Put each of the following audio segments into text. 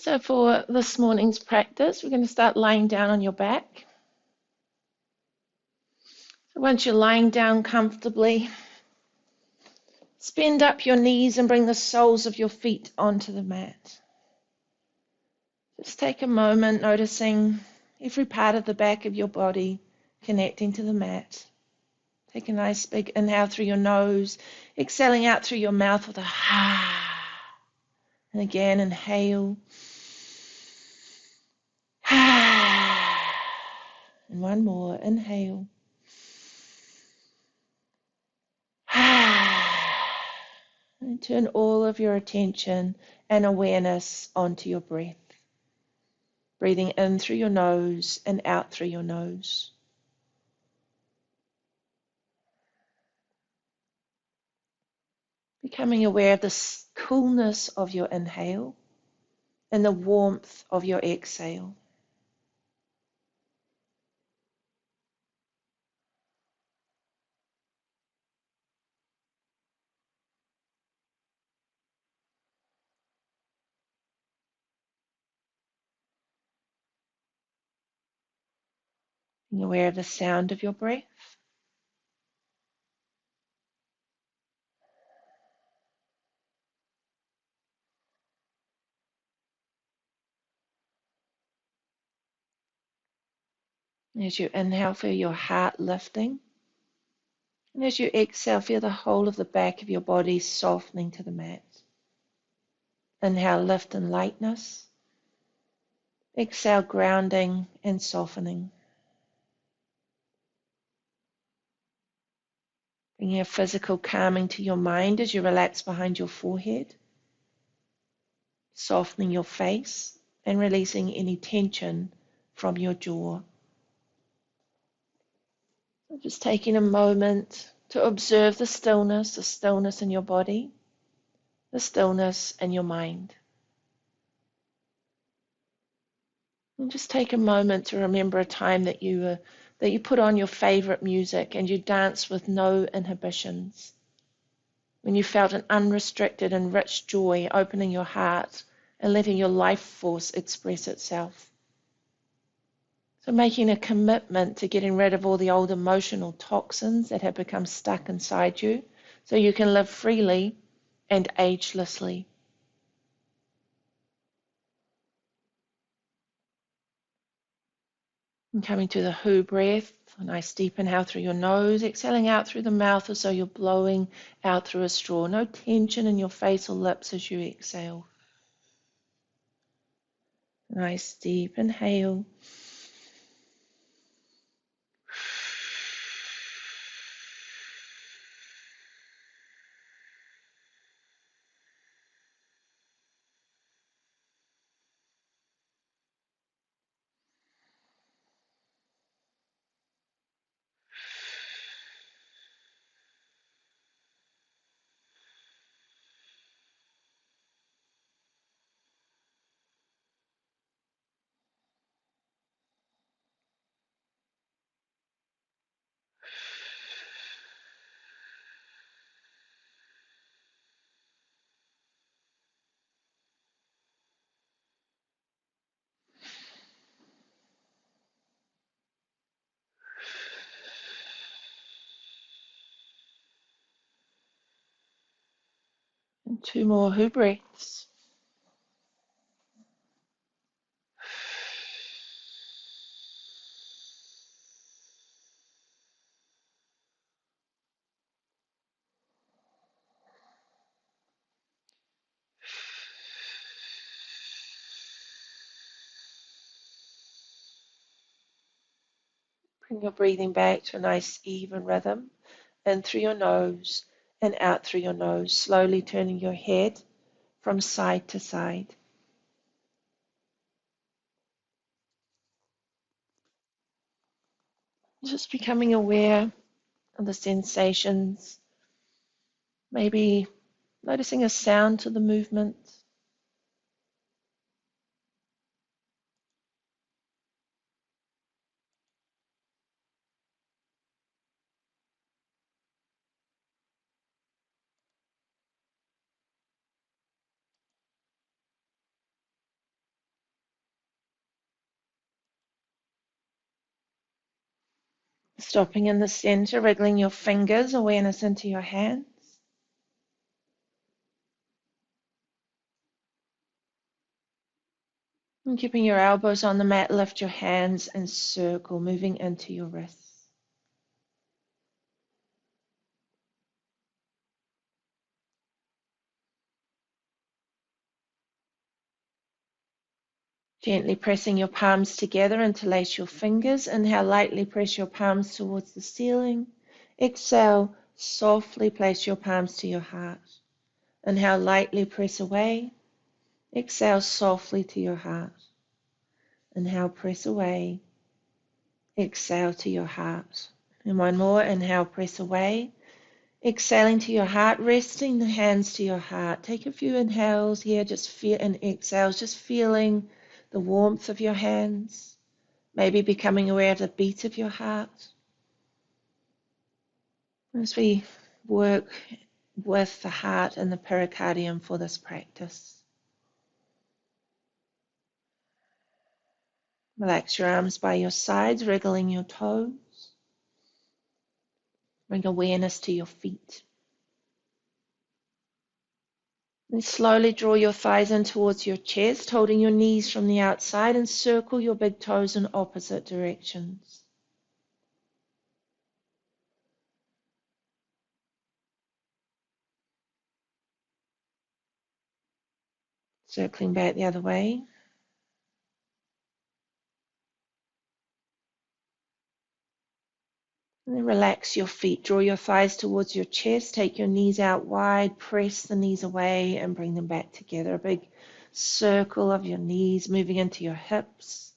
So for this morning's practice, we're going to start lying down on your back. So once you're lying down comfortably, bend up your knees and bring the soles of your feet onto the mat. Just take a moment noticing every part of the back of your body connecting to the mat. Take a nice big inhale through your nose, exhaling out through your mouth with a ha. And again, inhale. Ha. And one more, inhale. And turn all of your attention and awareness onto your breath. Breathing in through your nose and out through your nose. Becoming aware of the coolness of your inhale and the warmth of your exhale. Being aware of the sound of your breath. As you inhale, feel your heart lifting. And as you exhale, feel the whole of the back of your body softening to the mat. Inhale, lift and lightness. Exhale, grounding and softening. Bringing a physical calming to your mind as you relax behind your forehead. Softening your face and releasing any tension from your jaw. Just taking a moment to observe the stillness in your body, the stillness in your mind. And just take a moment to remember a time that you put on your favorite music and you danced with no inhibitions. When you felt an unrestricted and rich joy opening your heart and letting your life force express itself. So making a commitment to getting rid of all the old emotional toxins that have become stuck inside you so you can live freely and agelessly. And coming to the who breath, a nice deep inhale through your nose, exhaling out through the mouth as though you're blowing out through a straw. No tension in your face or lips as you exhale. Nice deep inhale. And two more who breaths. Bring your breathing back to a nice even rhythm. In through your nose and out through your nose, slowly turning your head from side to side. Just becoming aware of the sensations, maybe noticing a sound to the movement. Stopping in the center, wriggling your fingers, awareness into your hands. And keeping your elbows on the mat, lift your hands and circle, moving into your wrists. Gently pressing your palms together, interlace your fingers. Inhale, lightly press your palms towards the ceiling. Exhale, softly place your palms to your heart. Inhale, lightly press away. Exhale, softly to your heart. Inhale, press away. Exhale to your heart. And one more. Inhale, press away. Exhaling to your heart, resting the hands to your heart. Take a few inhales here, just feel, and exhales, just feeling the warmth of your hands. Maybe becoming aware of the beat of your heart. As we work with the heart and the pericardium for this practice. Relax your arms by your sides, wriggling your toes. Bring awareness to your feet. And slowly draw your thighs in towards your chest, holding your knees from the outside, and circle your big toes in opposite directions. Circling back the other way. And then relax your feet. Draw your thighs towards your chest. Take your knees out wide. Press the knees away and bring them back together. A big circle of your knees moving into your hips.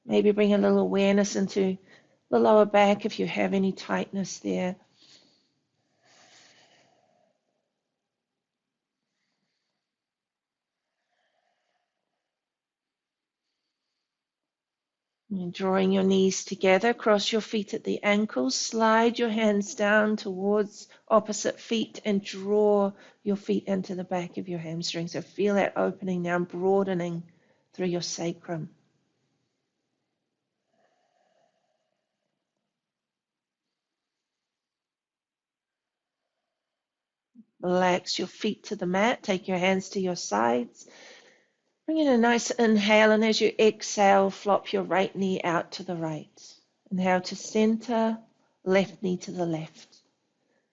Maybe bring a little awareness into the lower back if you have any tightness there. And drawing your knees together, cross your feet at the ankles, slide your hands down towards opposite feet and draw your feet into the back of your hamstring. So feel that opening now, broadening through your sacrum. Relax your feet to the mat, take your hands to your sides. Bring in a nice inhale, and as you exhale, flop your right knee out to the right. Inhale to center, left knee to the left.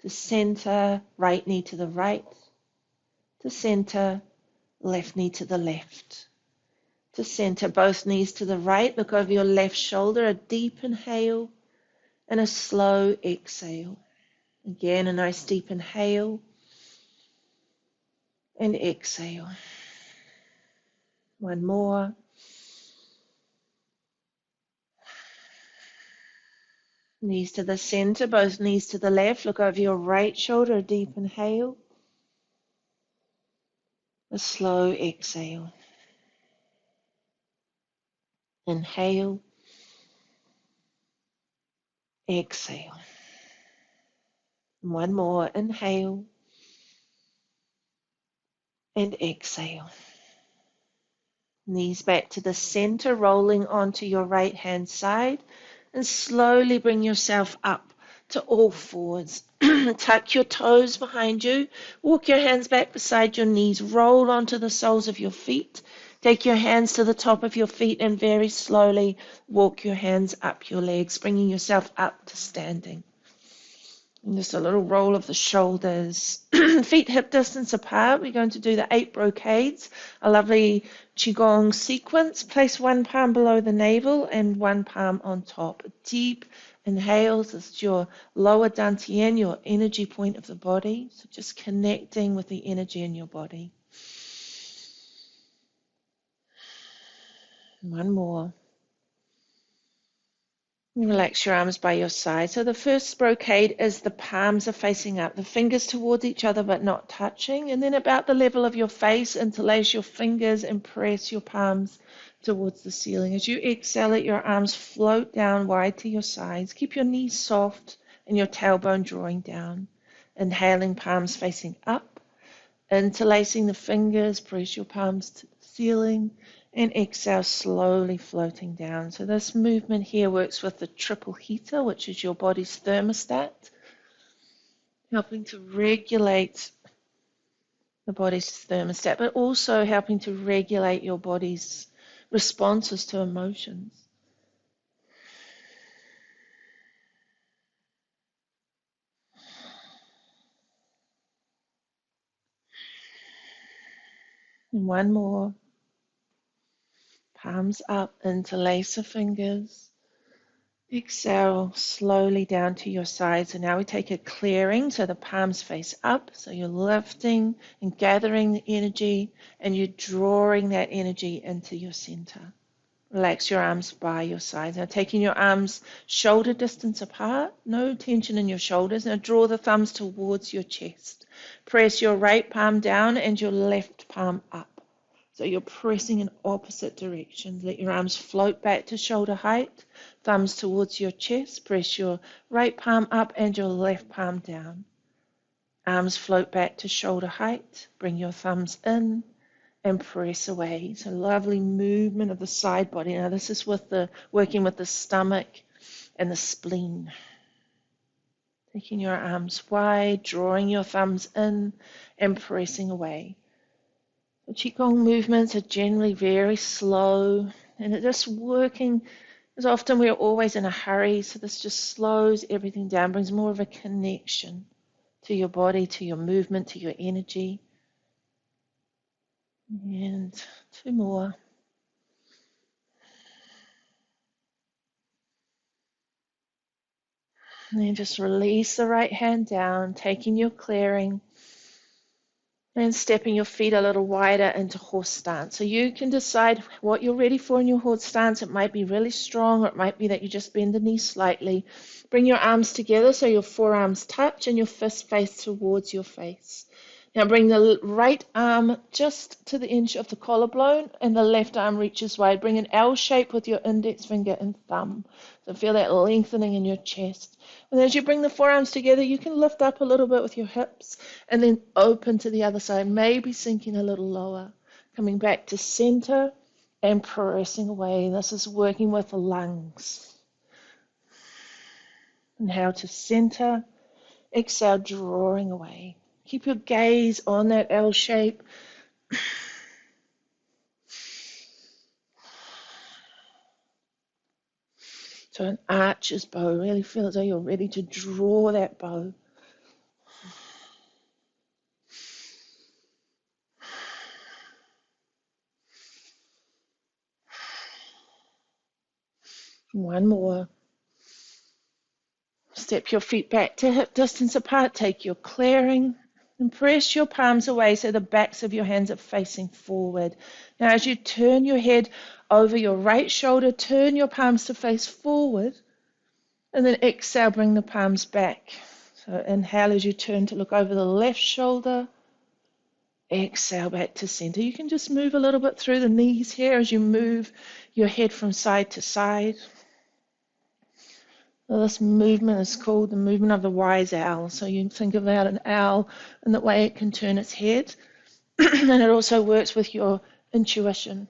To center, right knee to the right. To center, left knee to the left. To center, both knees to the right. Look over your left shoulder, a deep inhale and a slow exhale. Again, a nice deep inhale and exhale. One more. Knees to the center, both knees to the left. Look over your right shoulder, a deep inhale. A slow exhale. Inhale. Exhale. One more. Inhale. And exhale. Knees back to the center, rolling onto your right hand side. And slowly bring yourself up to all fours. Tuck your toes behind you. Walk your hands back beside your knees. Roll onto the soles of your feet. Take your hands to the top of your feet and very slowly walk your hands up your legs, bringing yourself up to standing. And just a little roll of the shoulders. Feet hip distance apart. We're going to do the 8 brocades, a lovely qigong sequence. Place one palm below the navel and one palm on top. Deep inhales. This is your lower dantian, your energy point of the body. So just connecting with the energy in your body. One more. Relax your arms by your side. So the first brocade is the palms are facing up, the fingers towards each other but not touching. And then about the level of your face, interlace your fingers and press your palms towards the ceiling. As you exhale it, your arms float down wide to your sides. Keep your knees soft and your tailbone drawing down. Inhaling, palms facing up. Interlacing the fingers, press your palms to the ceiling. And exhale, slowly floating down. So this movement here works with the triple heater, which is your body's thermostat, helping to regulate the body's thermostat, but also helping to regulate your body's responses to emotions. And one more. Palms up, interlace the fingers. Exhale slowly down to your sides. And now we take a clearing, so the palms face up. So you're lifting and gathering the energy, and you're drawing that energy into your center. Relax your arms by your sides. Now taking your arms shoulder distance apart, no tension in your shoulders. Now draw the thumbs towards your chest. Press your right palm down and your left palm up. So you're pressing in opposite directions. Let your arms float back to shoulder height. Thumbs towards your chest. Press your right palm up and your left palm down. Arms float back to shoulder height. Bring your thumbs in and press away. So lovely movement of the side body. Now this is with the working with the stomach and the spleen. Taking your arms wide, drawing your thumbs in and pressing away. The Qigong movements are generally very slow, and it's just working, as often we're always in a hurry, so this just slows everything down, brings more of a connection to your body, to your movement, to your energy. And two more. And then just release the right hand down, taking your clearing and stepping your feet a little wider into horse stance. So you can decide what you're ready for in your horse stance. It might be really strong, or it might be that you just bend the knees slightly. Bring your arms together so your forearms touch and your fist face towards your face. Now bring the right arm just to the inch of the collarbone and the left arm reaches wide. Bring an L shape with your index finger and thumb. So feel that lengthening in your chest. And as you bring the forearms together, you can lift up a little bit with your hips and then open to the other side, maybe sinking a little lower. Coming back to center and pressing away. This is working with the lungs. Inhale to center. Exhale, drawing away. Keep your gaze on that L shape. So an archer's bow. Really feel as though you're ready to draw that bow. One more. Step your feet back to hip distance apart. Take your clearing and press your palms away so the backs of your hands are facing forward. Now as you turn your head over your right shoulder, turn your palms to face forward, and then exhale, bring the palms back. So inhale as you turn to look over the left shoulder. Exhale back to center. You can just move a little bit through the knees here as you move your head from side to side. Well, this movement is called the movement of the wise owl. So you think about an owl and the way it can turn its head. And it also works with your intuition.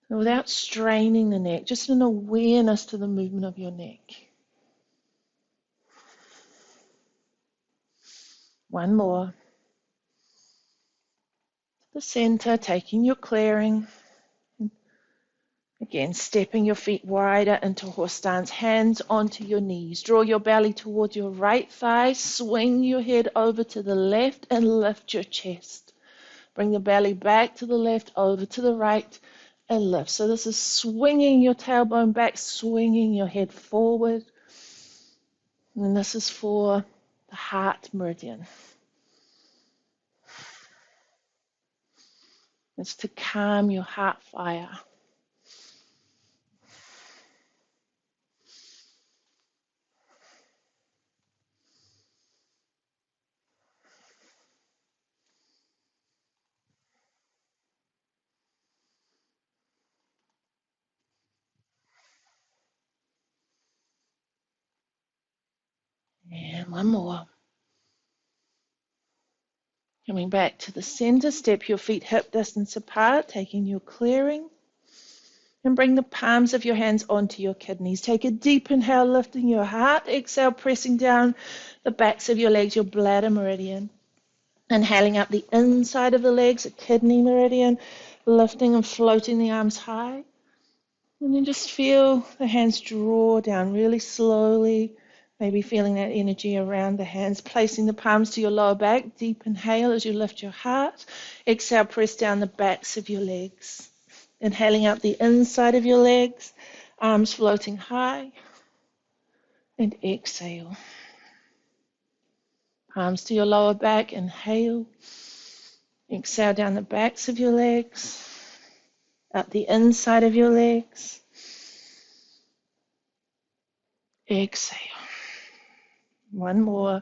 And without straining the neck, just an awareness to the movement of your neck. One more. The center, taking your clearing. Again, stepping your feet wider into horse stance, hands onto your knees. Draw your belly towards your right thigh, swing your head over to the left and lift your chest. Bring the belly back to the left, over to the right and lift. So this is swinging your tailbone back, swinging your head forward. And this is for the heart meridian. It's to calm your heart fire. And one more. Coming back to the center, step your feet hip distance apart, taking your clearing. And bring the palms of your hands onto your kidneys. Take a deep inhale, lifting your heart. Exhale, pressing down the backs of your legs, your bladder meridian. Inhaling up the inside of the legs, a kidney meridian, lifting and floating the arms high. And then just feel the hands draw down really slowly, maybe feeling that energy around the hands, placing the palms to your lower back. Deep inhale as you lift your heart. Exhale, press down the backs of your legs. Inhaling up the inside of your legs, arms floating high. And exhale. Palms to your lower back, inhale. Exhale down the backs of your legs, up the inside of your legs. Exhale. One more.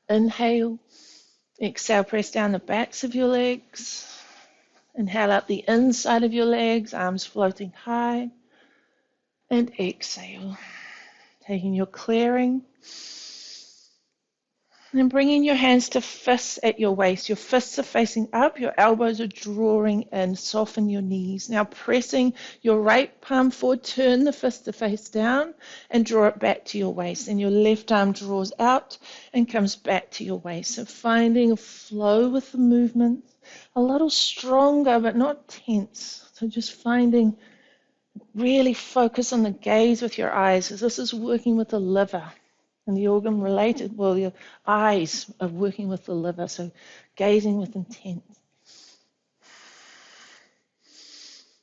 Inhale. Exhale, press down the backs of your legs. Inhale up the inside of your legs, arms floating high. And exhale. Taking your clearing. And bringing your hands to fists at your waist. Your fists are facing up, your elbows are drawing in. Soften your knees. Now pressing your right palm forward, turn the fist to face down and draw it back to your waist. And your left arm draws out and comes back to your waist. So finding a flow with the movement, a little stronger but not tense. So just finding, really focus on the gaze with your eyes, as this is working with the liver. And the organ related, well, your eyes are working with the liver, so gazing with intent.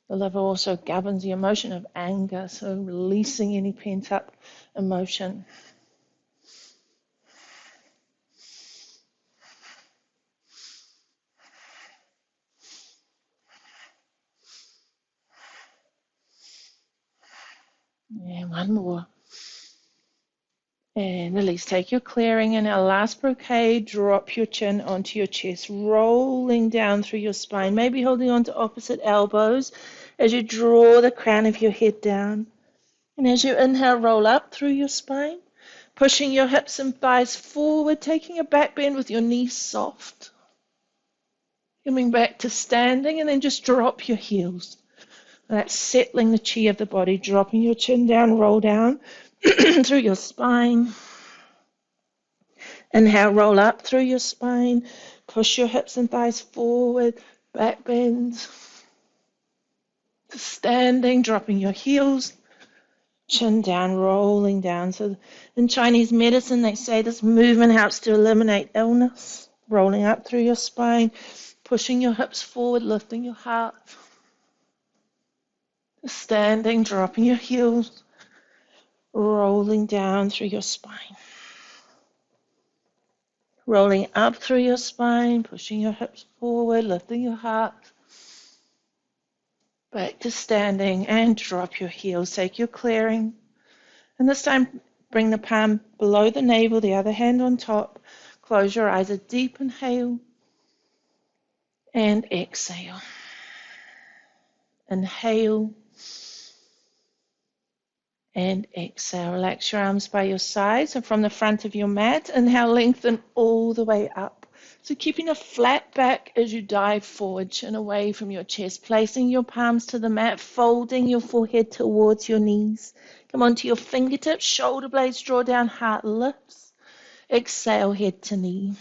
The liver also governs the emotion of anger, so releasing any pent-up emotion. And one more. And release. Take your clearing. In our last bouquet, drop your chin onto your chest, rolling down through your spine, maybe holding on to opposite elbows as you draw the crown of your head down. And as you inhale, roll up through your spine, pushing your hips and thighs forward, taking a back bend with your knees soft. Coming back to standing, and then just drop your heels. That's settling the chi of the body, dropping your chin down, roll down through your spine. Inhale, roll up through your spine. Push your hips and thighs forward, back bend. Standing, dropping your heels, chin down, rolling down. So in Chinese medicine, they say this movement helps to eliminate illness. Rolling up through your spine, pushing your hips forward, lifting your heart. Standing, dropping your heels, rolling down through your spine. Rolling up through your spine, pushing your hips forward, lifting your heart. Back to standing and drop your heels. Take your clearing. And this time, bring the palm below the navel, the other hand on top. Close your eyes, a deep inhale and exhale. Inhale and exhale. Relax your arms by your sides and from the front of your mat. Inhale, lengthen all the way up. So keeping a flat back as you dive forward, chin away from your chest, placing your palms to the mat, folding your forehead towards your knees. Come onto your fingertips, shoulder blades draw down, heart lifts. Exhale, head to knee.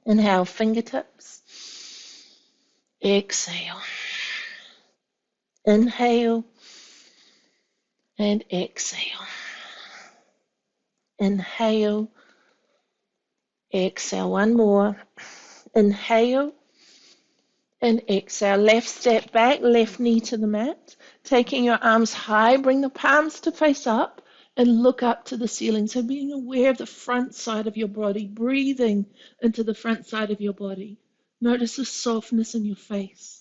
Inhale, fingertips. Exhale. Inhale and exhale. Inhale. Exhale. One more. Inhale and exhale. Left step back, left knee to the mat. Taking your arms high, bring the palms to face up and look up to the ceiling. So being aware of the front side of your body, breathing into the front side of your body. Notice the softness in your face.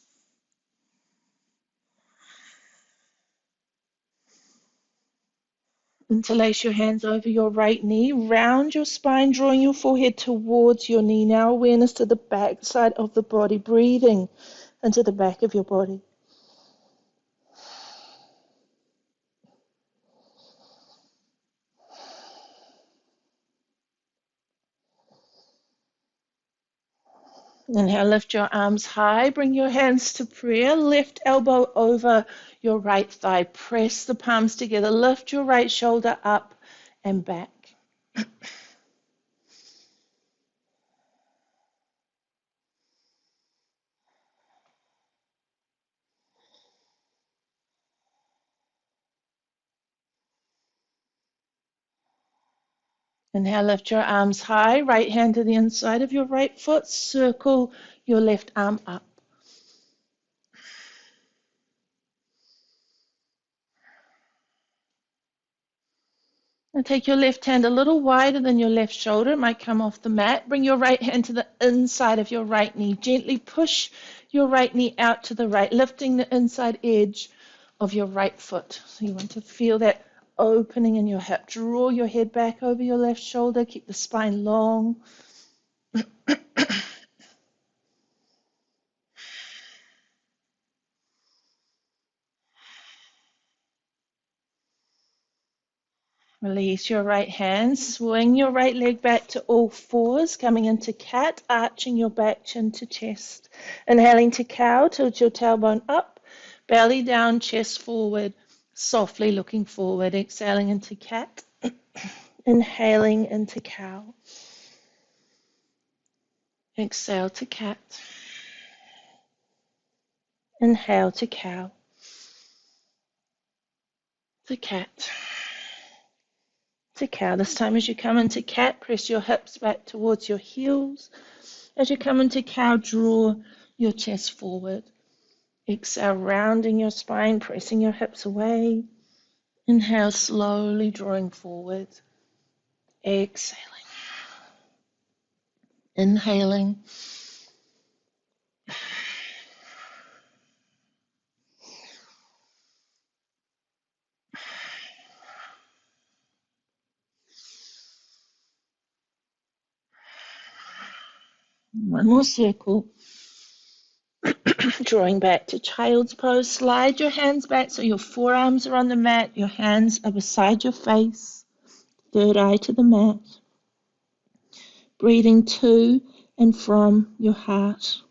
Interlace your hands over your right knee. Round your spine, drawing your forehead towards your knee. Now awareness to the back side of the body. Breathing into the back of your body. Inhale, lift your arms high, bring your hands to prayer, left elbow over your right thigh, press the palms together, lift your right shoulder up and back. Inhale, lift your arms high, right hand to the inside of your right foot, circle your left arm up. And take your left hand a little wider than your left shoulder. It might come off the mat. Bring your right hand to the inside of your right knee. Gently push your right knee out to the right, lifting the inside edge of your right foot. So you want to feel that opening in your hip. Draw your head back over your left shoulder. Keep the spine long. Release your right hand. Swing your right leg back to all fours, coming into cat, arching your back, chin to chest. Inhaling to cow, tilt your tailbone up, belly down, chest forward, softly looking forward. Exhaling into cat, inhaling into cow. Exhale to cat. Inhale to cow. To cat. To cow. This time as you come into cat, press your hips back towards your heels. As you come into cow, draw your chest forward. Exhale, rounding your spine, pressing your hips away. Inhale, slowly drawing forward. Exhaling. Inhaling. One more circle. Drawing back to child's pose. Slide your hands back so your forearms are on the mat. Your hands are beside your face. Third eye to the mat. Breathing to and from your heart.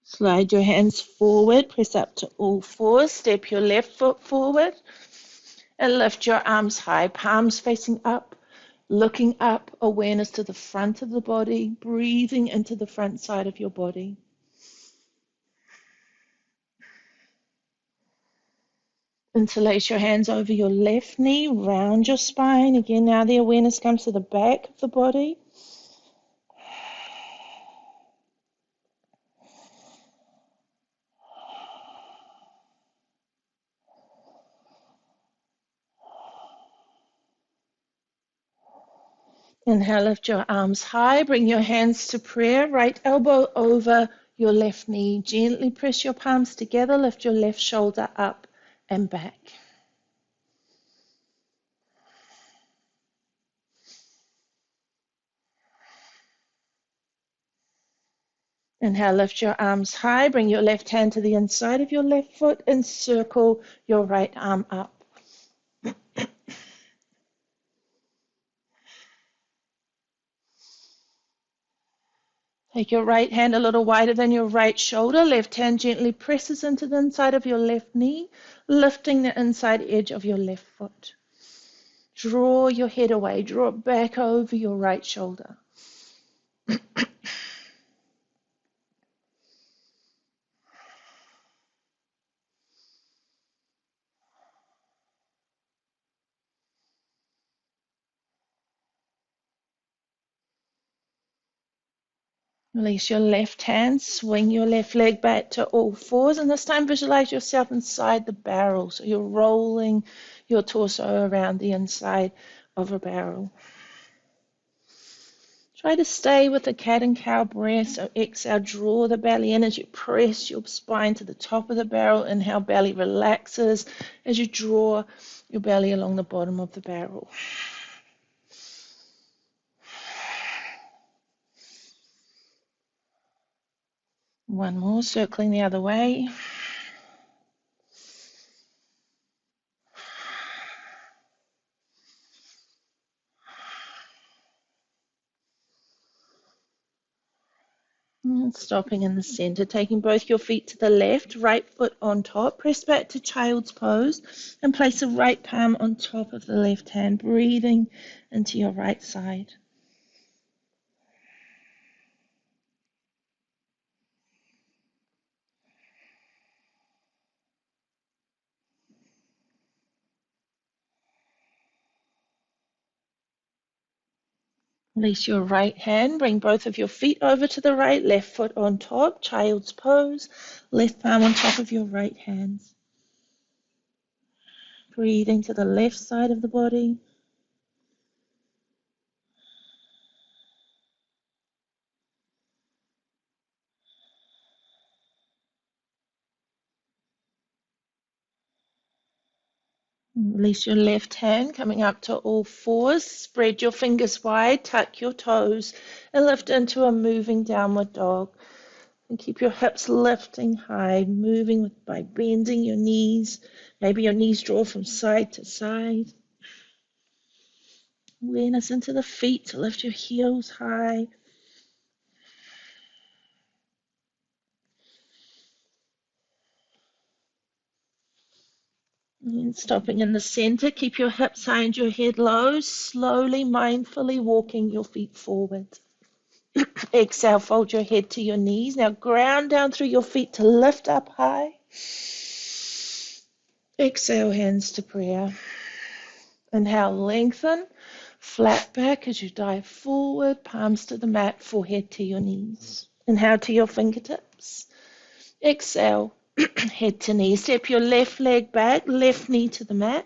Slide your hands forward, press up to all fours, step your left foot forward, and lift your arms high, palms facing up, looking up, awareness to the front of the body, breathing into the front side of your body. Interlace your hands over your left knee, round your spine. Again, now the awareness comes to the back of the body. Inhale, lift your arms high, bring your hands to prayer, right elbow over your left knee. Gently press your palms together, lift your left shoulder up and back. Inhale, lift your arms high, bring your left hand to the inside of your left foot and circle your right arm up. Take your right hand a little wider than your right shoulder. Left hand gently presses into the inside of your left knee, lifting the inside edge of your left foot. Draw your head away, draw it back over your right shoulder. Release your left hand, swing your left leg back to all fours, and this time visualize yourself inside the barrel. So you're rolling your torso around the inside of a barrel. Try to stay with the cat and cow breath. So exhale, draw the belly in as you press your spine to the top of the barrel. Inhale, belly relaxes as you draw your belly along the bottom of the barrel. One more, circling the other way. And stopping in the center, taking both your feet to the left, right foot on top. Press back to child's pose and place the right palm on top of the left hand, breathing into your right side. Release your right hand, bring both of your feet over to the right, left foot on top, child's pose, left palm on top of your right hand. Breathing to the left side of the body. Release your left hand, coming up to all fours. Spread your fingers wide, tuck your toes, and lift into a moving downward dog. And keep your hips lifting high, moving by bending your knees. Maybe your knees draw from side to side. Awareness into the feet to lift your heels high. And stopping in the center, keep your hips high and your head low, slowly, mindfully walking your feet forward. Exhale, fold your head to your knees. Now ground down through your feet to lift up high. Exhale, hands to prayer. Inhale, lengthen, flat back as you dive forward, palms to the mat, forehead to your knees. Inhale to your fingertips. Exhale, head to knee. Step your left leg back, left knee to the mat.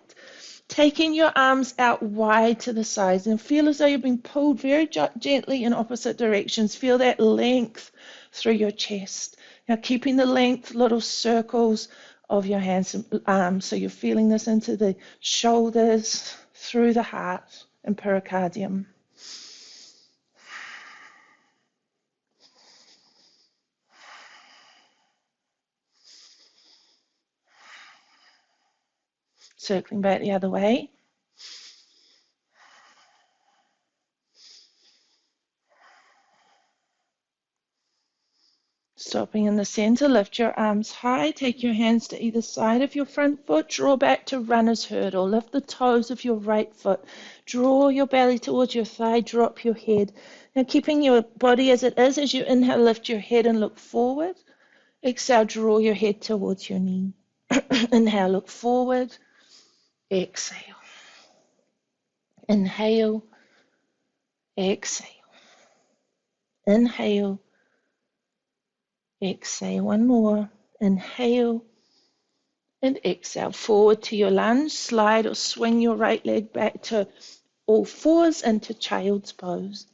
Taking your arms out wide to the sides and feel as though you're being pulled very gently in opposite directions. Feel that length through your chest. Now keeping the length, little circles of your hands and arms. So you're feeling this into the shoulders, through the heart and pericardium. Circling back the other way. Stopping in the center, lift your arms high, take your hands to either side of your front foot, draw back to runner's hurdle, lift the toes of your right foot, draw your belly towards your thigh, drop your head. Now keeping your body as it is, as you inhale, lift your head and look forward. Exhale, draw your head towards your knee. Inhale, look forward. Exhale. Inhale. Exhale. Inhale. Exhale. One more. Inhale. And exhale, forward to your lunge. Slide or swing your right leg back to all fours into child's pose.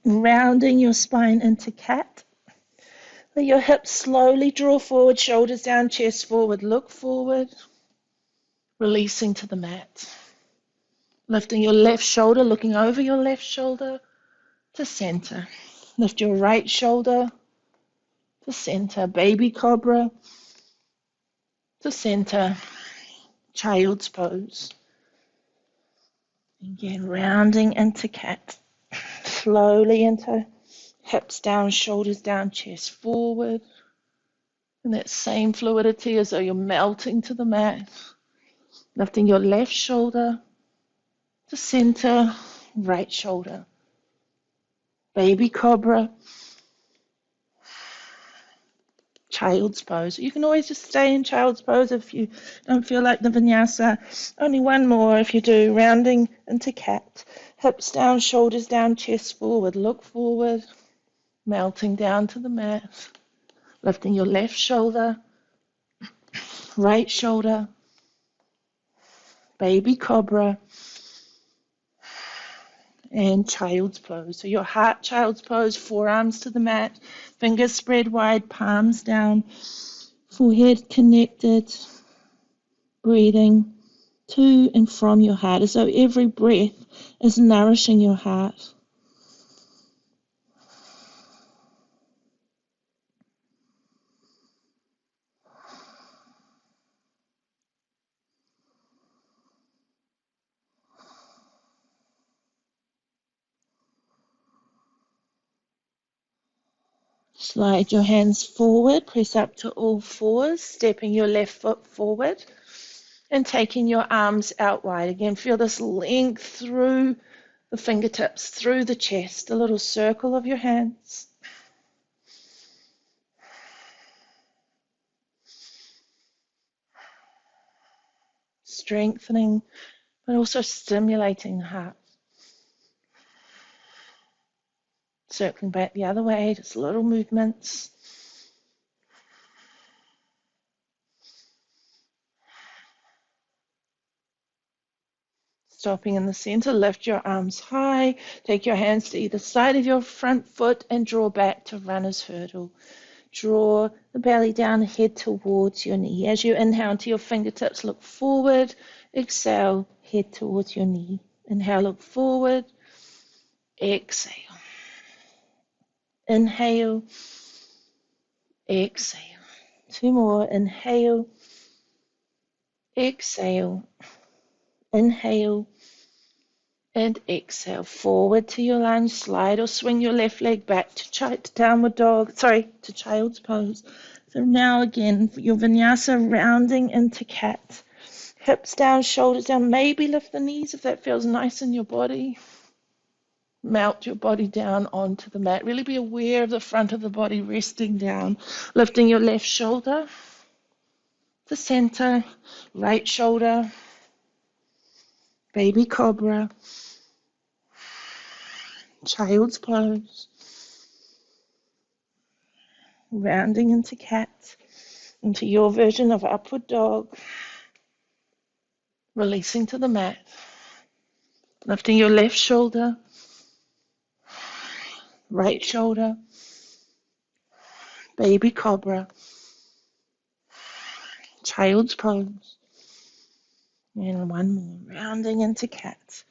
Rounding your spine into cat. Let your hips slowly draw forward, shoulders down, chest forward. Look forward. Releasing to the mat. Lifting your left shoulder, looking over your left shoulder to center. Lift your right shoulder to center. Baby cobra to center. Child's pose. Again, rounding into cat. Slowly into hips down, shoulders down, chest forward. And that same fluidity as though you're melting to the mat. Lifting your left shoulder to center, right shoulder. Baby cobra. Child's pose. You can always just stay in child's pose if you don't feel like the vinyasa. Only one more if you do. Rounding into cat. Hips down, shoulders down, chest forward. Look forward. Melting down to the mat. Lifting your left shoulder, right shoulder. Baby cobra. And child's pose. So your heart child's pose, forearms to the mat, fingers spread wide, palms down, forehead connected, breathing to and from your heart as though every breath is nourishing your heart. Slide your hands forward, press up to all fours, stepping your left foot forward and taking your arms out wide. Again, feel this length through the fingertips, through the chest, a little circle of your hands. Strengthening, but also stimulating the heart. Circling back the other way, just little movements. Stopping in the center, lift your arms high. Take your hands to either side of your front foot and draw back to runner's hurdle. Draw the belly down, head towards your knee. As you inhale into your fingertips, look forward. Exhale, head towards your knee. Inhale, look forward. Exhale. Inhale. Exhale. Two more. Inhale. Exhale. Inhale. And exhale. Forward to your lunge. Slide or swing your left leg back to downward dog. To child's pose. So now again, your vinyasa rounding into cat. Hips down, shoulders down. Maybe lift the knees if that feels nice in your body. Melt your body down onto the mat. Really be aware of the front of the body resting down. Lifting your left shoulder to center. Right shoulder. Baby cobra. Child's pose. Rounding into cat. Into your version of upward dog. Releasing to the mat. Lifting your left shoulder. Right shoulder. Baby cobra. Child's pose. And one more. Rounding into cat.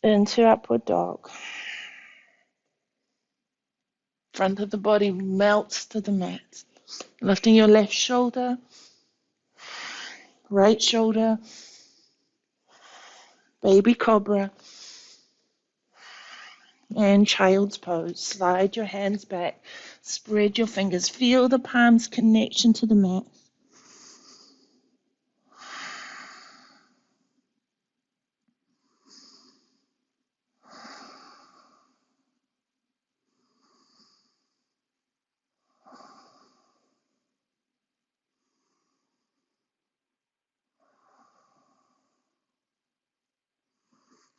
Into upward dog. Front of the body melts to the mat. Lifting your left shoulder. Right shoulder. Baby cobra. And child's pose. Slide your hands back. Spread your fingers. Feel the palms' connection to the mat.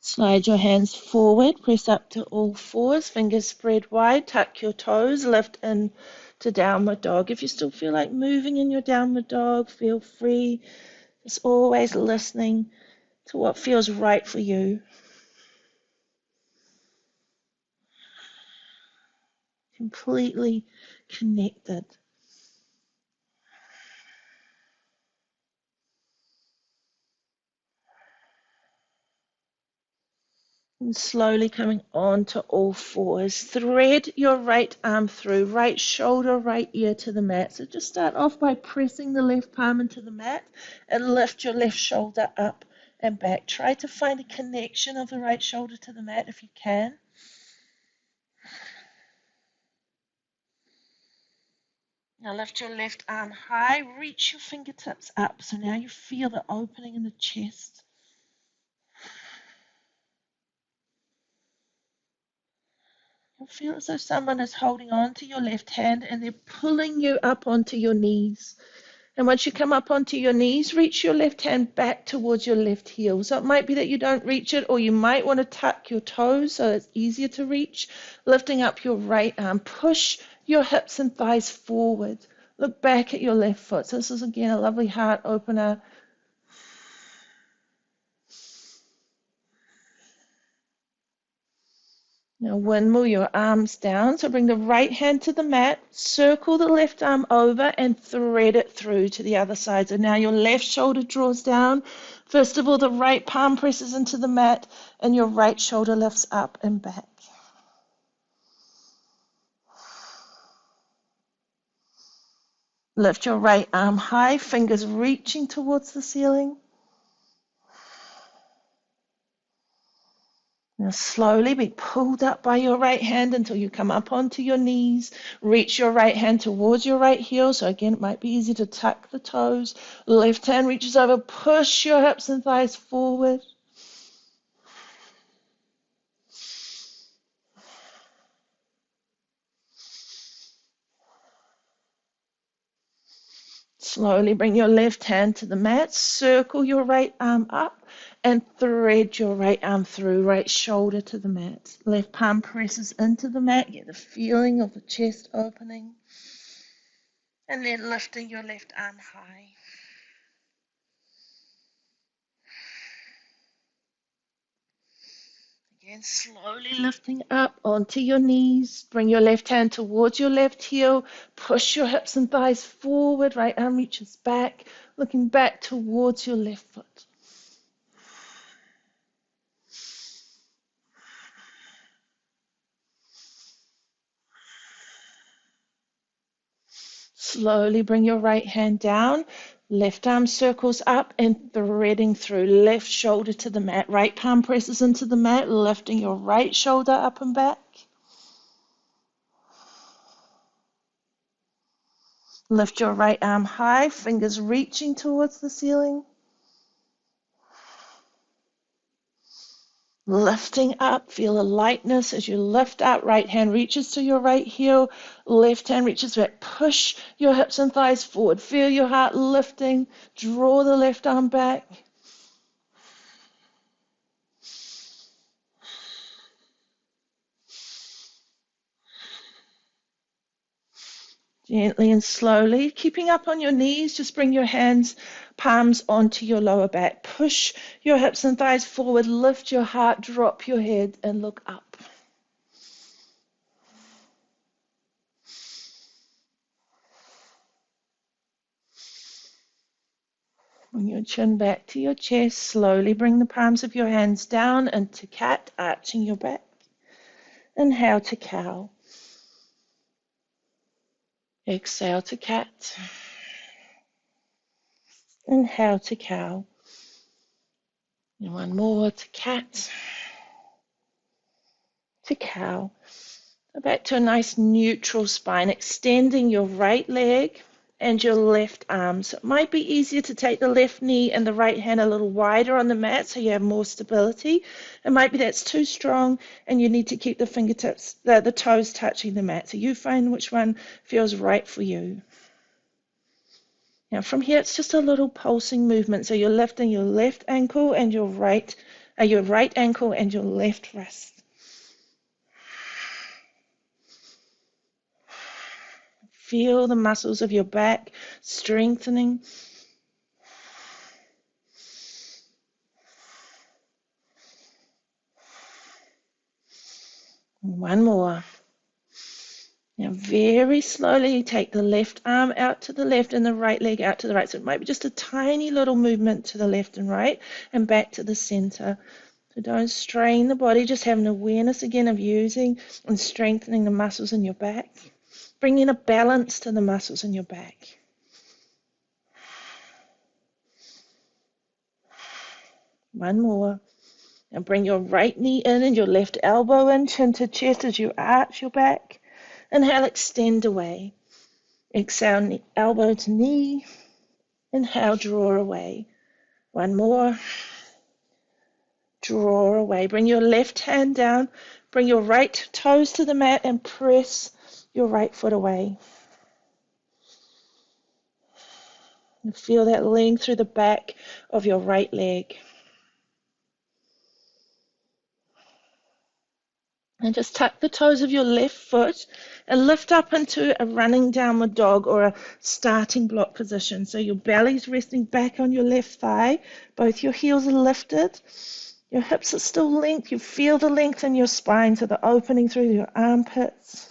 Slide your hands forward, press up to all fours, fingers spread wide, tuck your toes, lift in to downward dog. If you still feel like moving in your downward dog, feel free. Just always listening to what feels right for you. Completely connected. And slowly coming on to all fours. Thread your right arm through, right shoulder, right ear to the mat. So just start off by pressing the left palm into the mat and lift your left shoulder up and back. Try to find a connection of the right shoulder to the mat if you can. Now lift your left arm high, reach your fingertips up. So now you feel the opening in the chest. You feel as though someone is holding on to your left hand and they're pulling you up onto your knees. And once you come up onto your knees, reach your left hand back towards your left heel. So it might be that you don't reach it, or you might want to tuck your toes so it's easier to reach. Lifting up your right arm. Push your hips and thighs forward. Look back at your left foot. So this is, again, a lovely heart opener. Now windmill your arms down. So bring the right hand to the mat, circle the left arm over and thread it through to the other side. So now your left shoulder draws down. First of all, the right palm presses into the mat and your right shoulder lifts up and back. Lift your right arm high, fingers reaching towards the ceiling. Now slowly be pulled up by your right hand until you come up onto your knees. Reach your right hand towards your right heel. So again, it might be easy to tuck the toes. Left hand reaches over, push your hips and thighs forward. Slowly bring your left hand to the mat. Circle your right arm up and thread your right arm through, right shoulder to the mat. Left palm presses into the mat. Get the feeling of the chest opening. And then lifting your left arm high. Again, slowly lifting up onto your knees. Bring your left hand towards your left heel. Push your hips and thighs forward. Right arm reaches back, looking back towards your left foot. Slowly bring your right hand down. Left arm circles up and threading through. Left shoulder to the mat. Right palm presses into the mat, lifting your right shoulder up and back. Lift your right arm high, fingers reaching towards the ceiling. Lifting up, feel a lightness as you lift up. Right hand reaches to your right heel, left hand reaches back. Push your hips and thighs forward. Feel your heart lifting. Draw the left arm back. Gently and slowly, keeping up on your knees, just bring your hands, palms onto your lower back. Push your hips and thighs forward, lift your heart, drop your head, and look up. Bring your chin back to your chest. Slowly bring the palms of your hands down into cat, arching your back. Inhale to cow. Exhale to cat. Inhale to cow. And one more to cat. To cow. Go back to a nice neutral spine, extending your right leg and your left arm. So it might be easier to take the left knee and the right hand a little wider on the mat so you have more stability. It might be that's too strong and you need to keep the fingertips, the toes touching the mat. So you find which one feels right for you. Now from here it's just a little pulsing movement. So you're lifting your left ankle and your right ankle and your left wrist. Feel the muscles of your back strengthening. One more. Now very slowly take the left arm out to the left and the right leg out to the right. So it might be just a tiny little movement to the left and right and back to the center. So don't strain the body, just have an awareness again of using and strengthening the muscles in your back. Bring in a balance to the muscles in your back. One more. Now bring your right knee in and your left elbow in, chin to chest as you arch your back. Inhale, extend away. Exhale, elbow to knee. Inhale, draw away. One more. Draw away. Bring your left hand down. Bring your right toes to the mat and press your right foot away. And feel that length through the back of your right leg. And just tuck the toes of your left foot and lift up into a running downward dog or a starting block position. So your belly's resting back on your left thigh. Both your heels are lifted. Your hips are still length. You feel the length in your spine, so the opening through your armpits.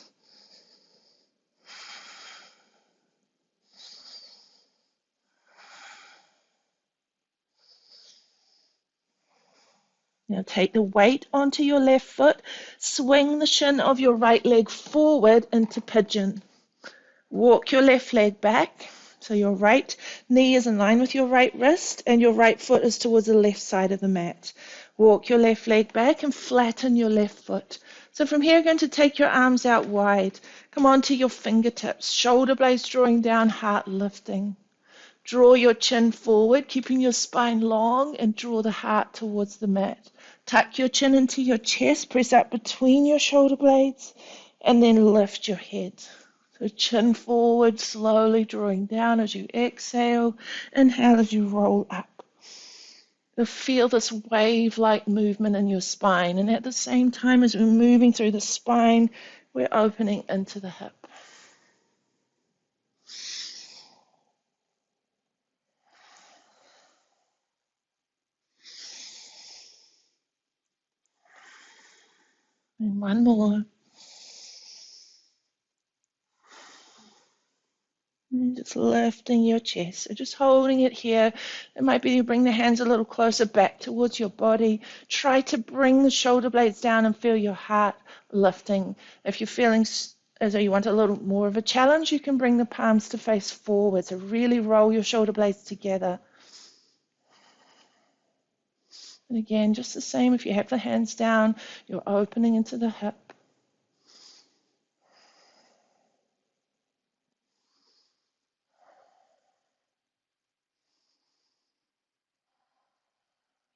Now take the weight onto your left foot. Swing the shin of your right leg forward into pigeon. Walk your left leg back. So your right knee is in line with your right wrist and your right foot is towards the left side of the mat. Walk your left leg back and flatten your left foot. So from here, you're going to take your arms out wide. Come onto your fingertips, shoulder blades drawing down, heart lifting. Draw your chin forward, keeping your spine long, and draw the heart towards the mat. Tuck your chin into your chest, press up between your shoulder blades, and then lift your head. So chin forward, slowly drawing down as you exhale. Inhale as you roll up. You'll feel this wave-like movement in your spine, and at the same time as we're moving through the spine, we're opening into the hip. And one more. And just lifting your chest. So just holding it here. It might be you bring the hands a little closer back towards your body. Try to bring the shoulder blades down and feel your heart lifting. If you're feeling as though you want a little more of a challenge, you can bring the palms to face forward. So really roll your shoulder blades together. And again, just the same, if you have the hands down, you're opening into the hip.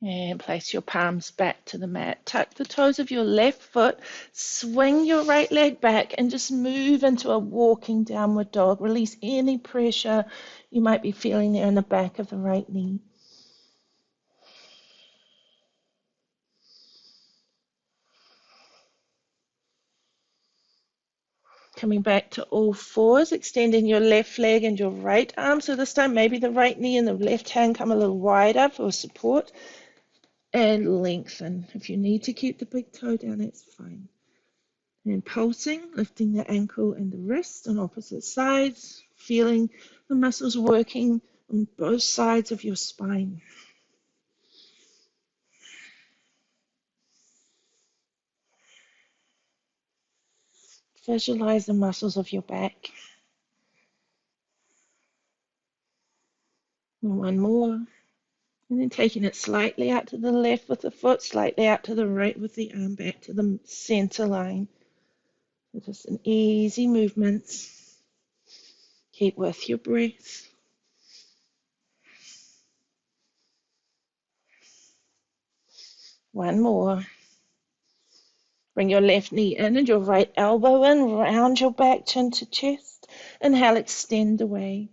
And place your palms back to the mat. Tuck the toes of your left foot, swing your right leg back, and just move into a walking downward dog. Release any pressure you might be feeling there in the back of the right knee. Coming back to all fours, extending your left leg and your right arm. So this time maybe the right knee and the left hand come a little wider for support. And lengthen. If you need to keep the big toe down, it's fine. And pulsing, lifting the ankle and the wrist on opposite sides, feeling the muscles working on both sides of your spine. Visualize the muscles of your back. And one more. And then taking it slightly out to the left with the foot, slightly out to the right with the arm, back to the center line. So just an easy movement. Keep with your breath. One more. Bring your left knee in and your right elbow in, round your back, chin to chest. Inhale, extend away.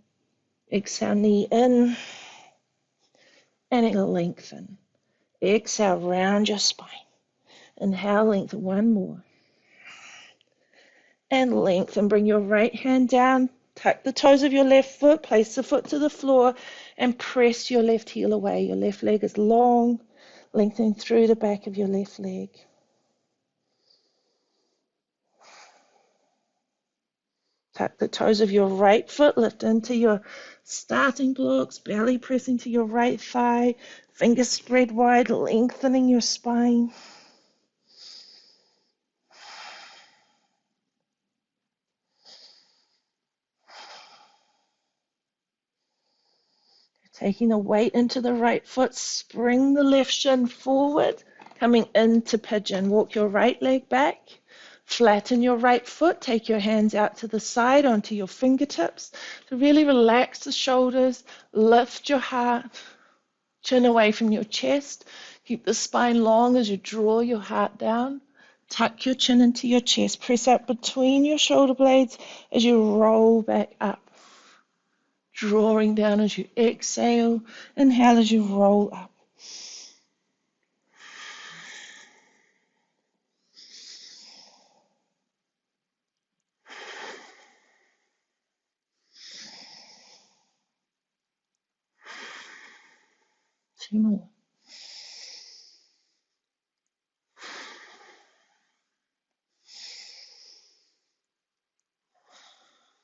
Exhale, knee in, and it'll lengthen. Exhale, round your spine. Inhale, lengthen one more. And lengthen. Bring your right hand down. Tuck the toes of your left foot. Place the foot to the floor and press your left heel away. Your left leg is long, lengthening through the back of your left leg. Tuck the toes of your right foot, lift into your starting blocks, belly pressing to your right thigh, fingers spread wide, lengthening your spine. Taking the weight into the right foot, spring the left shin forward, coming into pigeon. Walk your right leg back. Flatten your right foot. Take your hands out to the side onto your fingertips. So really relax the shoulders. Lift your heart. Chin away from your chest. Keep the spine long as you draw your heart down. Tuck your chin into your chest. Press up between your shoulder blades as you roll back up. Drawing down as you exhale. Inhale as you roll up. Two more.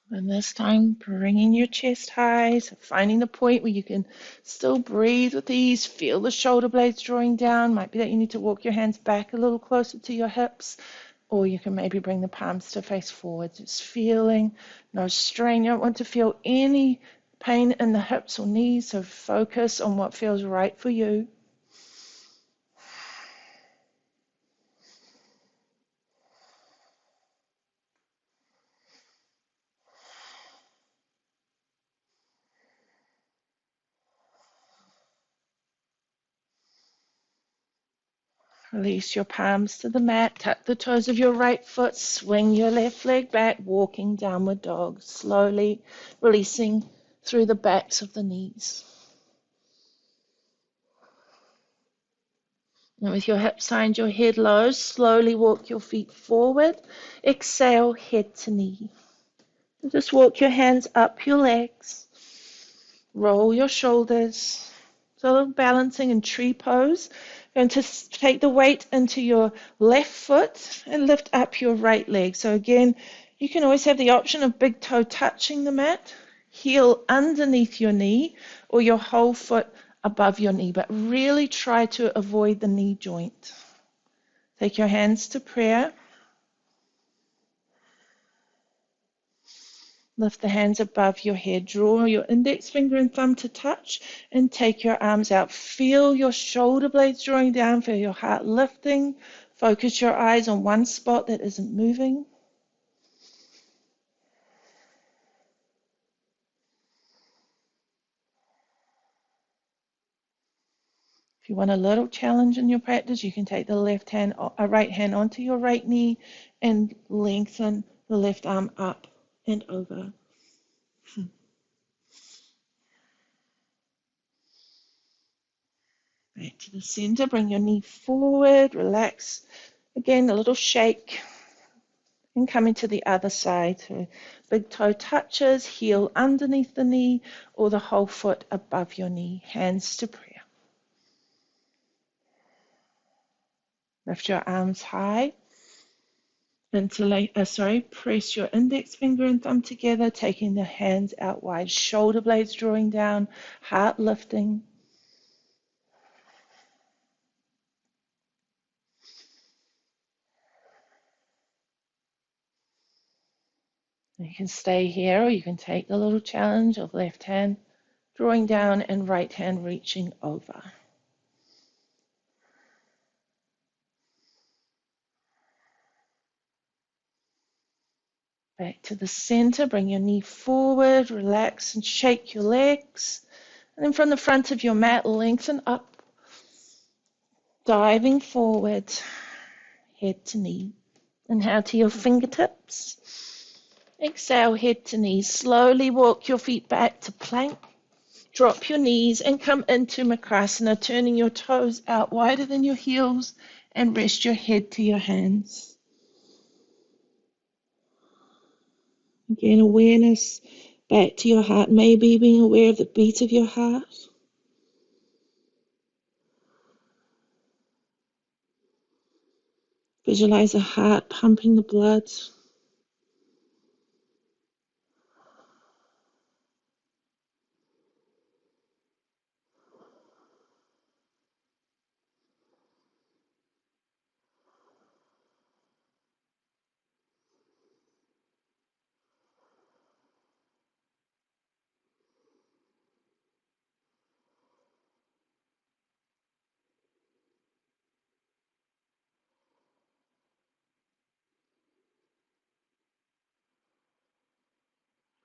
And this time, bringing your chest high, so finding the point where you can still breathe with ease. Feel the shoulder blades drawing down. Might be that you need to walk your hands back a little closer to your hips, or you can maybe bring the palms to face forward. Just feeling, no strain. You don't want to feel any pain in the hips or knees, so focus on what feels right for you. Release your palms to the mat. Tuck the toes of your right foot. Swing your left leg back, walking downward dog. Slowly releasing through the backs of the knees. And with your hips high and your head low, slowly walk your feet forward. Exhale, head to knee. And just walk your hands up your legs. Roll your shoulders. So balancing in tree pose. Going to take the weight into your left foot and lift up your right leg. So again, you can always have the option of big toe touching the mat, heel underneath your knee, or your whole foot above your knee. But really try to avoid the knee joint. Take your hands to prayer. Lift the hands above your head. Draw your index finger and thumb to touch and take your arms out. Feel your shoulder blades drawing down. Feel your heart lifting. Focus your eyes on one spot that isn't moving. If you want a little challenge in your practice, you can take the right hand onto your right knee and lengthen the left arm up and over. Back to the center, bring your knee forward, relax. Again, a little shake and coming to the other side. So big toe touches, heel underneath the knee or the whole foot above your knee. Hands to prayer. Lift your arms high. Press your index finger and thumb together, taking the hands out wide. Shoulder blades drawing down, heart lifting. You can stay here or you can take the little challenge of left hand drawing down and right hand reaching over. Back to the center, bring your knee forward, relax and shake your legs. And then from the front of your mat, lengthen up, diving forward, head to knee. Inhale to your fingertips. Exhale, head to knee. Slowly walk your feet back to plank. Drop your knees and come into Makrasana, turning your toes out wider than your heels and rest your head to your hands. Again, awareness back to your heart, maybe being aware of the beat of your heart. Visualize the heart pumping the blood.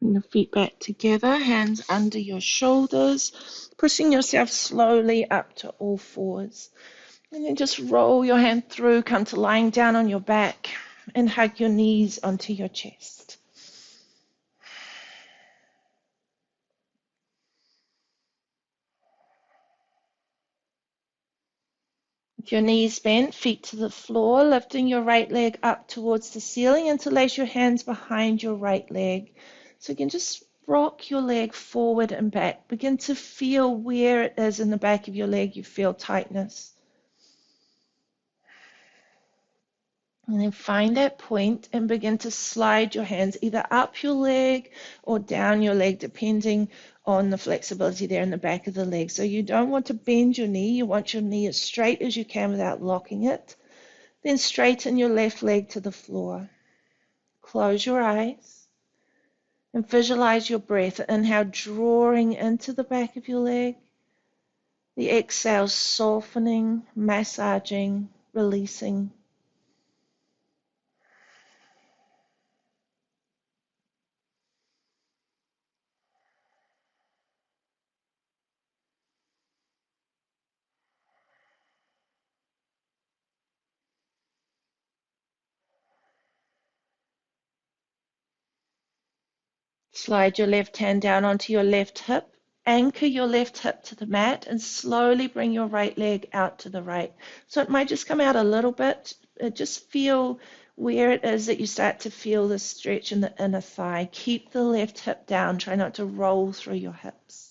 Bring the feet back together, hands under your shoulders, pushing yourself slowly up to all fours. And then just roll your hand through, come to lying down on your back and hug your knees onto your chest. With your knees bent, feet to the floor, lifting your right leg up towards the ceiling, interlace your hands behind your right leg. So you can just rock your leg forward and back. Begin to feel where it is in the back of your leg you feel tightness. And then find that point and begin to slide your hands either up your leg or down your leg, depending on the flexibility there in the back of the leg. So you don't want to bend your knee. You want your knee as straight as you can without locking it. Then straighten your left leg to the floor. Close your eyes and visualize your breath. Inhale, drawing into the back of your leg. The exhale, softening, massaging, releasing. Slide your left hand down onto your left hip. Anchor your left hip to the mat and slowly bring your right leg out to the right. So it might just come out a little bit. Just feel where it is that you start to feel the stretch in the inner thigh. Keep the left hip down. Try not to roll through your hips.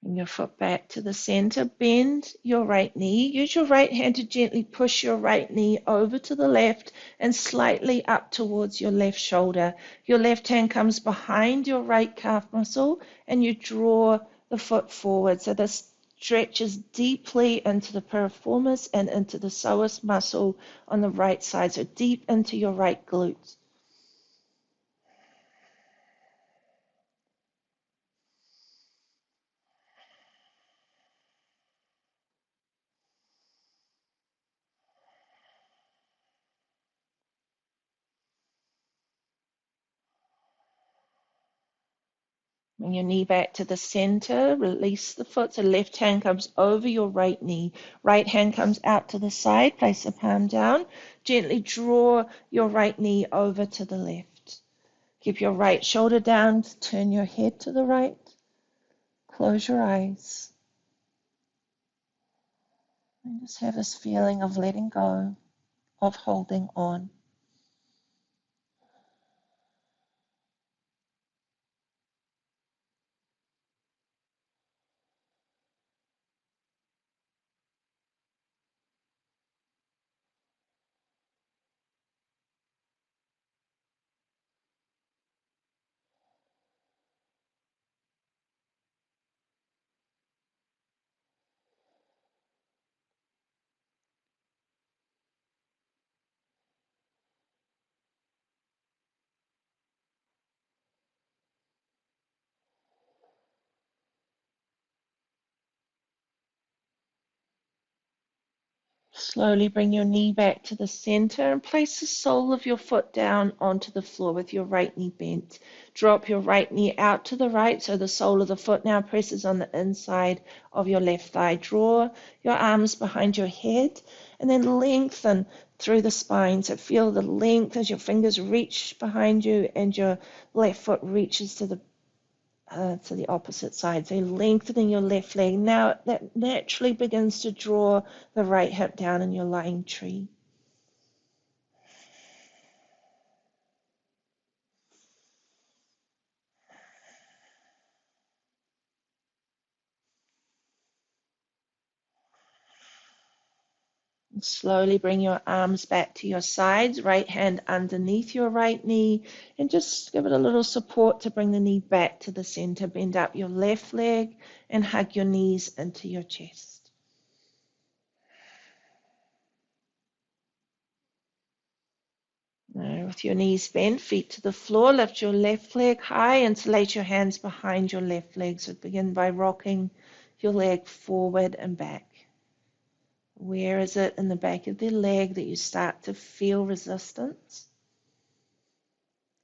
Bring your foot back to the center. Bend your right knee. Use your right hand to gently push your right knee over to the left and slightly up towards your left shoulder. Your left hand comes behind your right calf muscle and you draw the foot forward. So this stretches deeply into the piriformis and into the psoas muscle on the right side. So deep into your right glute. Bring your knee back to the center. Release the foot. So left hand comes over your right knee. Right hand comes out to the side. Place the palm down. Gently draw your right knee over to the left. Keep your right shoulder down. Turn your head to the right. Close your eyes. And just have this feeling of letting go, of holding on. Slowly bring your knee back to the center and place the sole of your foot down onto the floor with your right knee bent. Drop your right knee out to the right so the sole of the foot now presses on the inside of your left thigh. Draw your arms behind your head and then lengthen through the spine. So feel the length as your fingers reach behind you and your left foot reaches to the opposite side. So lengthening your left leg. Now that naturally begins to draw the right hip down in your lying tree. And slowly bring your arms back to your sides, right hand underneath your right knee, and just give it a little support to bring the knee back to the center. Bend up your left leg and hug your knees into your chest. Now, with your knees bent, feet to the floor, lift your left leg high and place your hands behind your left leg. So begin by rocking your leg forward and back. Where is it in the back of the leg that you start to feel resistance?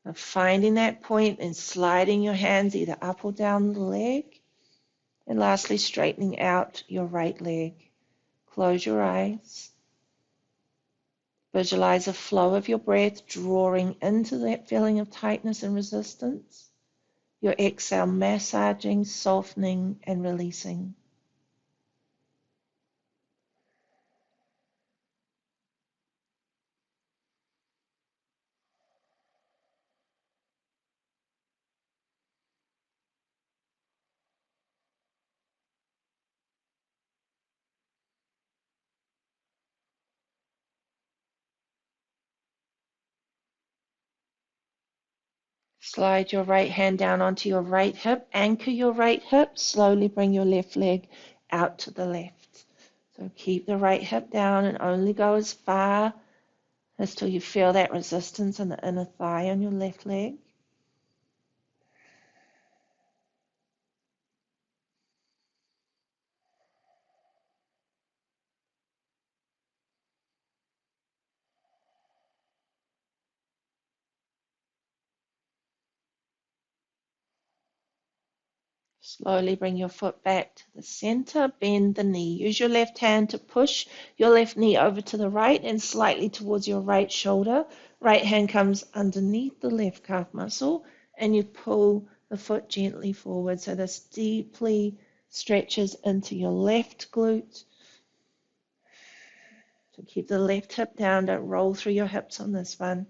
Of finding that point and sliding your hands either up or down the leg. And lastly, straightening out your right leg. Close your eyes. Visualize a flow of your breath drawing into that feeling of tightness and resistance. Your exhale massaging, softening, and releasing. Slide your right hand down onto your right hip. Anchor your right hip. Slowly bring your left leg out to the left. So keep the right hip down and only go as far as till you feel that resistance in the inner thigh on your left leg. Slowly bring your foot back to the center, bend the knee. Use your left hand to push your left knee over to the right and slightly towards your right shoulder. Right hand comes underneath the left calf muscle and you pull the foot gently forward. So this deeply stretches into your left glute. So keep the left hip down, don't roll through your hips on this one.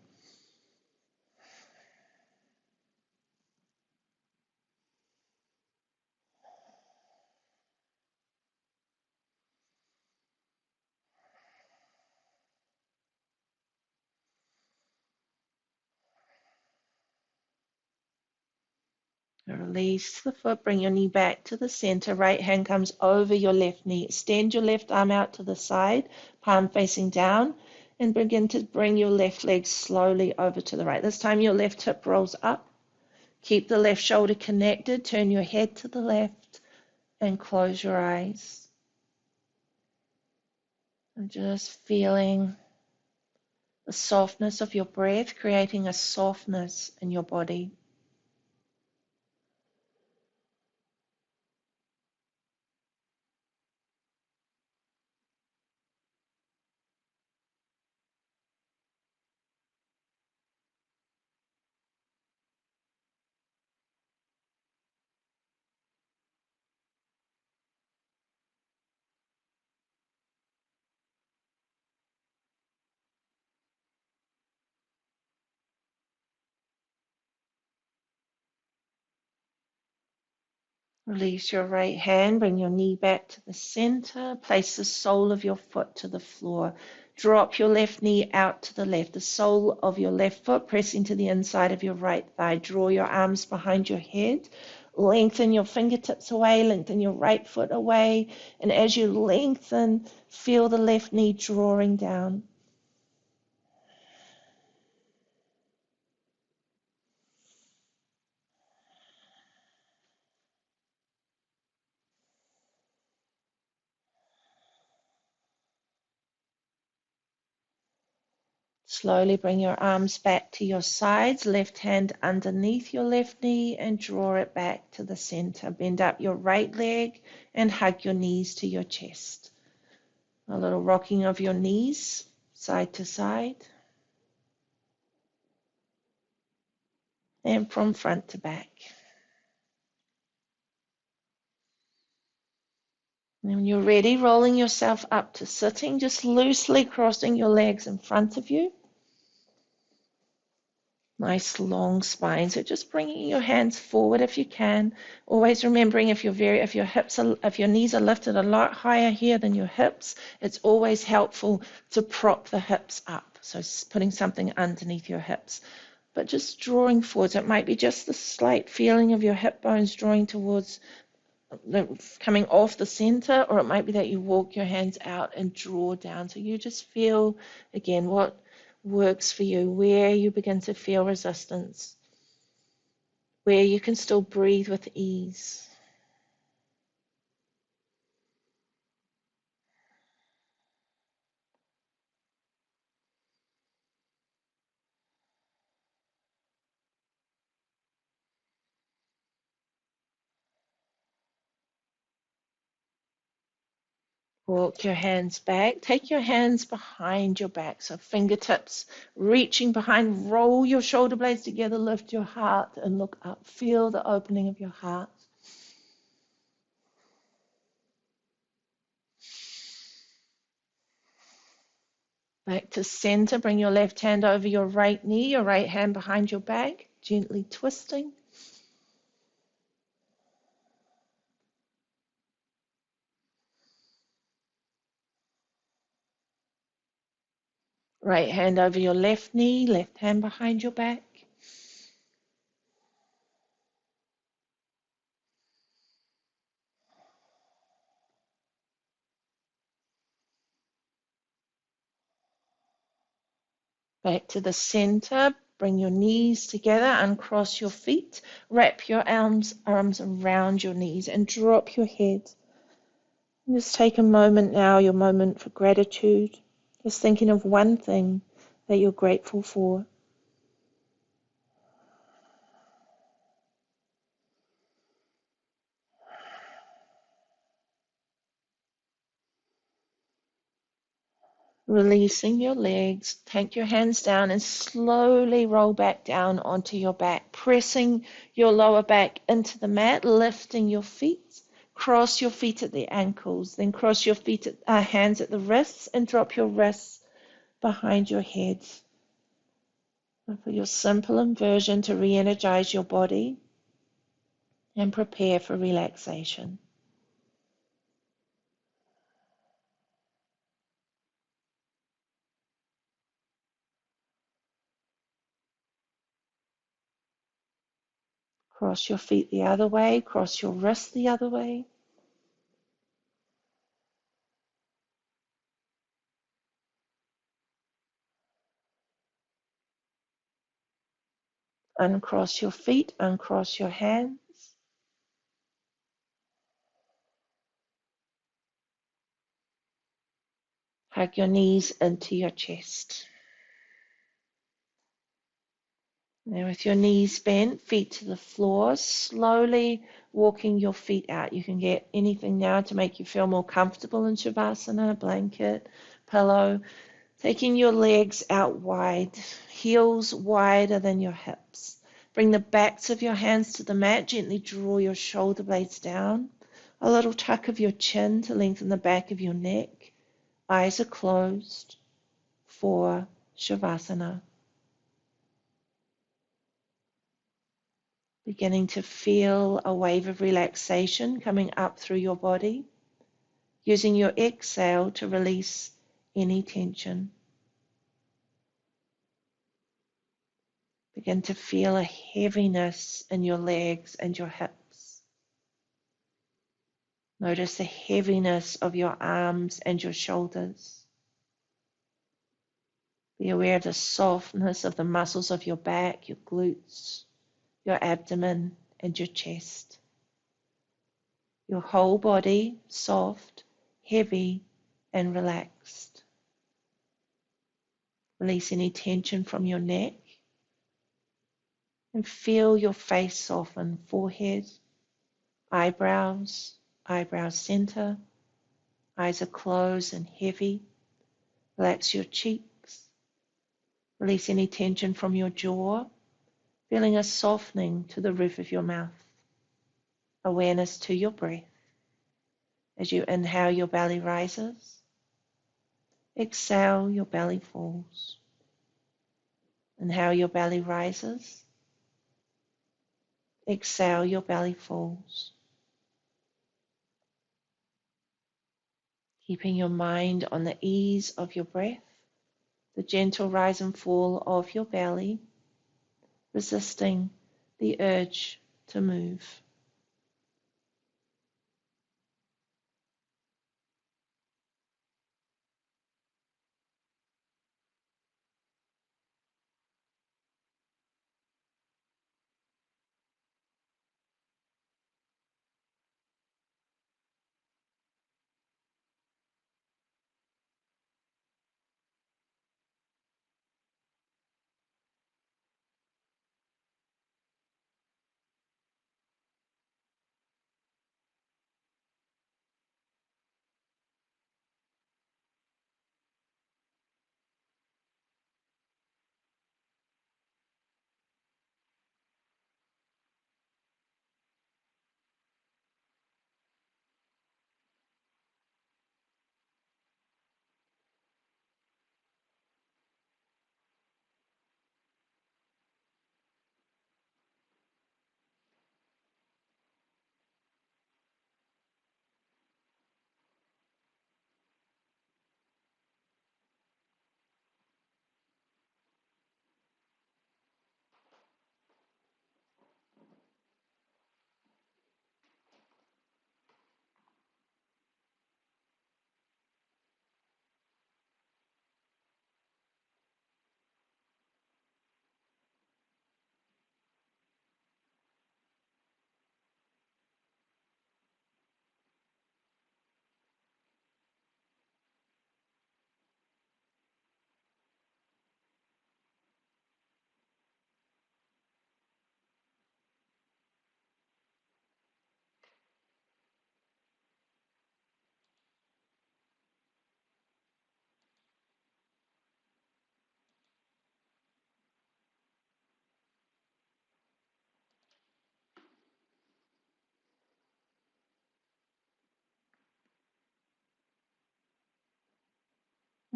Release the foot, bring your knee back to the center. Right hand comes over your left knee. Extend your left arm out to the side, palm facing down, and begin to bring your left leg slowly over to the right. This time your left hip rolls up. Keep the left shoulder connected. Turn your head to the left and close your eyes. And just feeling the softness of your breath, creating a softness in your body. Release your right hand, bring your knee back to the center, place the sole of your foot to the floor. Drop your left knee out to the left, the sole of your left foot pressing to the inside of your right thigh. Draw your arms behind your head, lengthen your fingertips away, lengthen your right foot away, and as you lengthen, feel the left knee drawing down. Slowly bring your arms back to your sides, left hand underneath your left knee and draw it back to the center. Bend up your right leg and hug your knees to your chest. A little rocking of your knees side to side and from front to back. And when you're ready, rolling yourself up to sitting, just loosely crossing your legs in front of you. Nice long spine. So just bringing your hands forward if you can. Always remembering if your knees are lifted a lot higher here than your hips, it's always helpful to prop the hips up. So putting something underneath your hips. But just drawing forwards. It might be just the slight feeling of your hip bones drawing towards coming off the center, or it might be that you walk your hands out and draw down. So you just feel again what works for you, where you begin to feel resistance, where you can still breathe with ease. Walk your hands back. Take your hands behind your back. So fingertips reaching behind. Roll your shoulder blades together. Lift your heart and look up. Feel the opening of your heart. Back to center. Bring your left hand over your right knee. Your right hand behind your back. Gently twisting. Right hand over your left knee, left hand behind your back. Back to the center. Bring your knees together, uncross your feet, wrap your arms around your knees and drop your head. And just take a moment now, your moment for gratitude. Just thinking of one thing that you're grateful for. Releasing your legs, take your hands down and slowly roll back down onto your back, pressing your lower back into the mat, lifting your feet. Cross your feet at the ankles, then cross your hands at the wrists and drop your wrists behind your head. And for your simple inversion to re-energize your body and prepare for relaxation. Cross your feet the other way, cross your wrists the other way. Uncross your feet, uncross your hands. Hug your knees into your chest. Now with your knees bent, feet to the floor, slowly walking your feet out. You can get anything now to make you feel more comfortable in Shavasana, a blanket, pillow. Taking your legs out wide, heels wider than your hips. Bring the backs of your hands to the mat. Gently draw your shoulder blades down. A little tuck of your chin to lengthen the back of your neck. Eyes are closed for Shavasana. Beginning to feel a wave of relaxation coming up through your body. Using your exhale to release any tension. Begin to feel a heaviness in your legs and your hips. Notice the heaviness of your arms and your shoulders. Be aware of the softness of the muscles of your back, your glutes, your abdomen, and your chest. Your whole body soft, heavy, and relaxed. Release any tension from your neck and feel your face soften. Forehead, eyebrows, eyebrow center. Eyes are closed and heavy. Relax your cheeks. Release any tension from your jaw. Feeling a softening to the roof of your mouth. Awareness to your breath. As you inhale, your belly rises. Exhale, your belly falls. Inhale, your belly rises. Exhale, your belly falls. Keeping your mind on the ease of your breath, the gentle rise and fall of your belly, resisting the urge to move.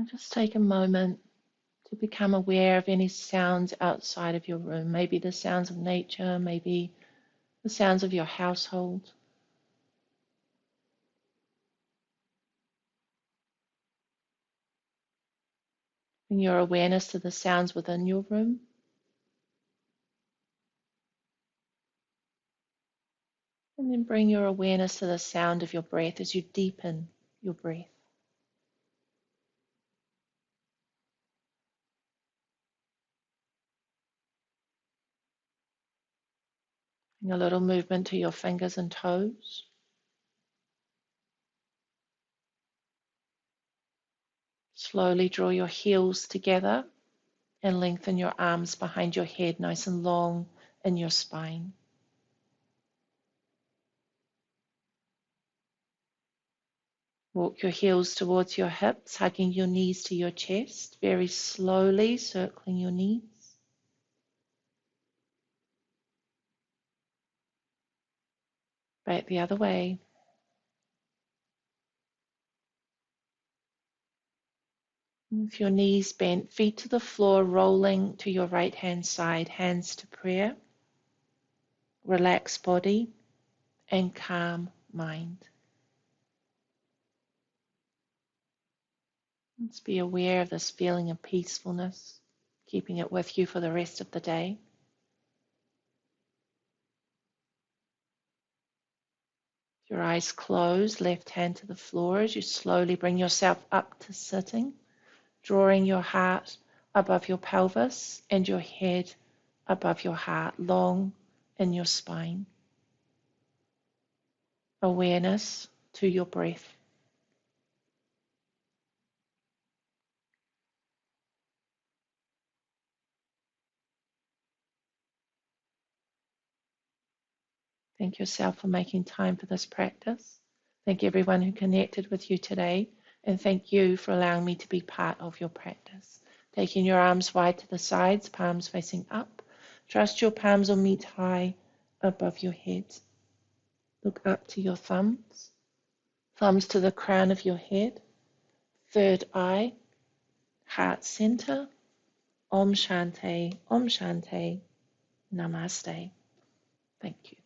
And just take a moment to become aware of any sounds outside of your room, maybe the sounds of nature, maybe the sounds of your household. Bring your awareness to the sounds within your room. And then bring your awareness to the sound of your breath as you deepen your breath. Bring a little movement to your fingers and toes. Slowly draw your heels together and lengthen your arms behind your head, nice and long in your spine. Walk your heels towards your hips, hugging your knees to your chest, very slowly circling your knees. Back the other way. With your knees bent, feet to the floor, rolling to your right hand side, hands to prayer, relaxed body, and calm mind. Let's be aware of this feeling of peacefulness, keeping it with you for the rest of the day. Your eyes closed, left hand to the floor as you slowly bring yourself up to sitting, drawing your heart above your pelvis and your head above your heart, long in your spine. Awareness to your breath. Thank yourself for making time for this practice. Thank everyone who connected with you today, and thank you for allowing me to be part of your practice. Taking your arms wide to the sides, palms facing up. Trust your palms will meet high above your head. Look up to your thumbs, thumbs to the crown of your head, third eye, heart center. Om Shanti, Namaste. Thank you.